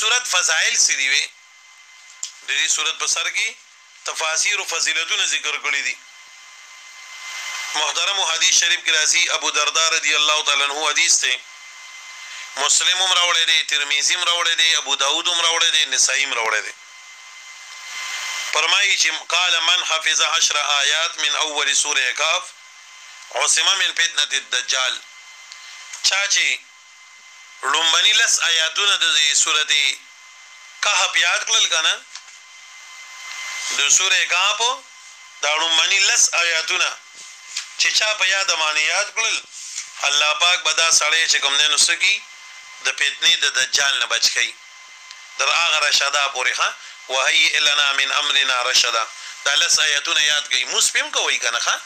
صورت فضائل سری وي د دې صورت په سر کې تفاسیر او فضیلتونه ذکر کړی دي محترم حدیث شریف کې راځي ابو درداء رضی الله تعالی عنہ حدیث ته مسلم راوړی دی ترمذی راوړی دی ابو داود راوړی دی نسائی راوړی دی فرمایي چې قال من حفظ 10 آیات من اول سوره کاف عصم من فتنه الدجال چا چې لومبني لس آیاتونه د سورته کهف یاد کړل کنه د سوره کهف دا لومبني لس آیاتونه چې چا په یاد باندې یاد کړل الله پاک بدا سړی چې کوم نه نسکی د فتنې د دجال نه بچ کی در هغه رشدا پورې ها وهي لنا من امرنا رشدا دا لس آیاتونه یاد کړئ مسپم کوي کنه ها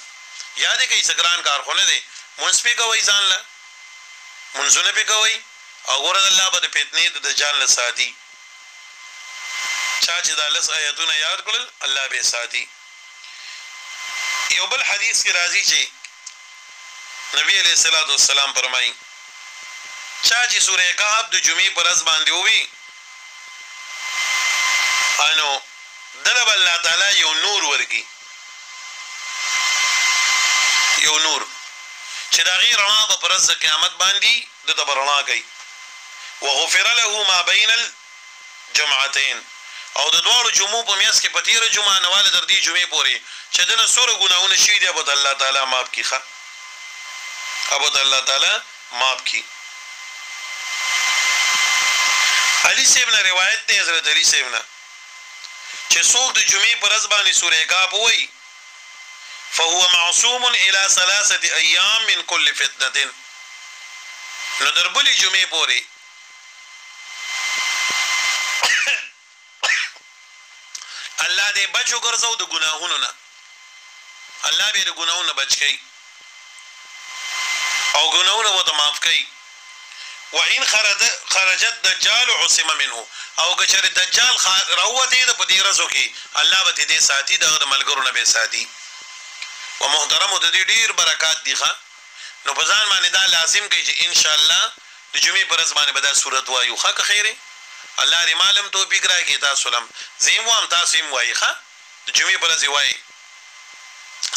یاد کړئ سګران کارخونه دي مسپم کوي ځان له منځونه به کوي او ګور الله به فتنې د دجال نه ساتي چا چې دا لس آیاتونه یاد کړل الله به ساتي یو بل حدیث کې راځي چې نبی علیہ الصلوۃ والسلام فرمایي چا چې سورہ کهف د جمعې پر ورځ باندې وي انو دلب الله تعالی یو نور ورګي یو نور چې دا غیر رڼا په ورځ قیامت باندې د تبرنا کوي وغفر له ما بین الجمعتين او د دوه جمعو په میاس کې پتیره جمعه نواله در دې جمعې پورې چې دنه سوره ګناونه شي دی ابو الله تعالی معاف کیخه ابو الله تعالی معاف کی علی سیبنا روایت دی حضرت علی سیبنا چې څوک د جمعې پر ورځ باندې سوره کهف وایي فهو معصوم الى 3 ايام من كل فتنه نو دربلی جمعې پورې الله دې بچو ګرځاو د ګناهونو نه الله به د ګناهونو بچ کړي او ګناهونو وته معاف کړي وان خرج الدجال عصم منه او کچره دجال راوته د پدې رزو کې الله به دې ساتي د ملګرو نه به ساتي ومحترم د دې ډیر برکات دي ښا نو په ځان باندې دا لازم کوي چې ان شاء الله د جمعې پر ورځ باندې به دا صورت وایو ښه که خیره الله دې معلم توفیق راکړي تاسو لم زیم وام تاسو هم وایي ښا د جمعې پر ورځ وایي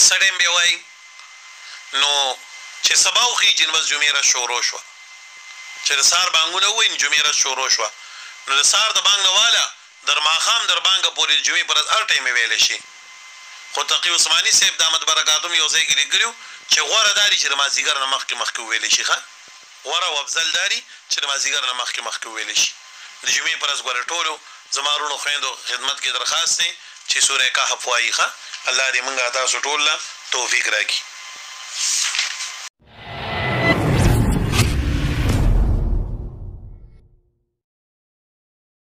سړیم به وایي نو چې سبا وخی جنوس جمعې را شروع شو چې د سار بانګونه وین جمعې را شروع شو نو د سار د بانګ نواله در ماخام در بانګ پورې جمعې پر هر ټیم ویل شي خو تقی عثماني صاحب دامت برکاتهم یو ځای کې لګیو چې غوړه داری چې د مازیګر نه مخکې ویل شي ښا غوړه او افضل داری چې د مازیګر نه مخکې ویل شي د جمعې پر ورځ غوړه ټولو زمارونو خويندو خدمت کې درخواست دی چې سورې کهف وایي ښا الله دې موږ تاسو ټول توفیق راکړي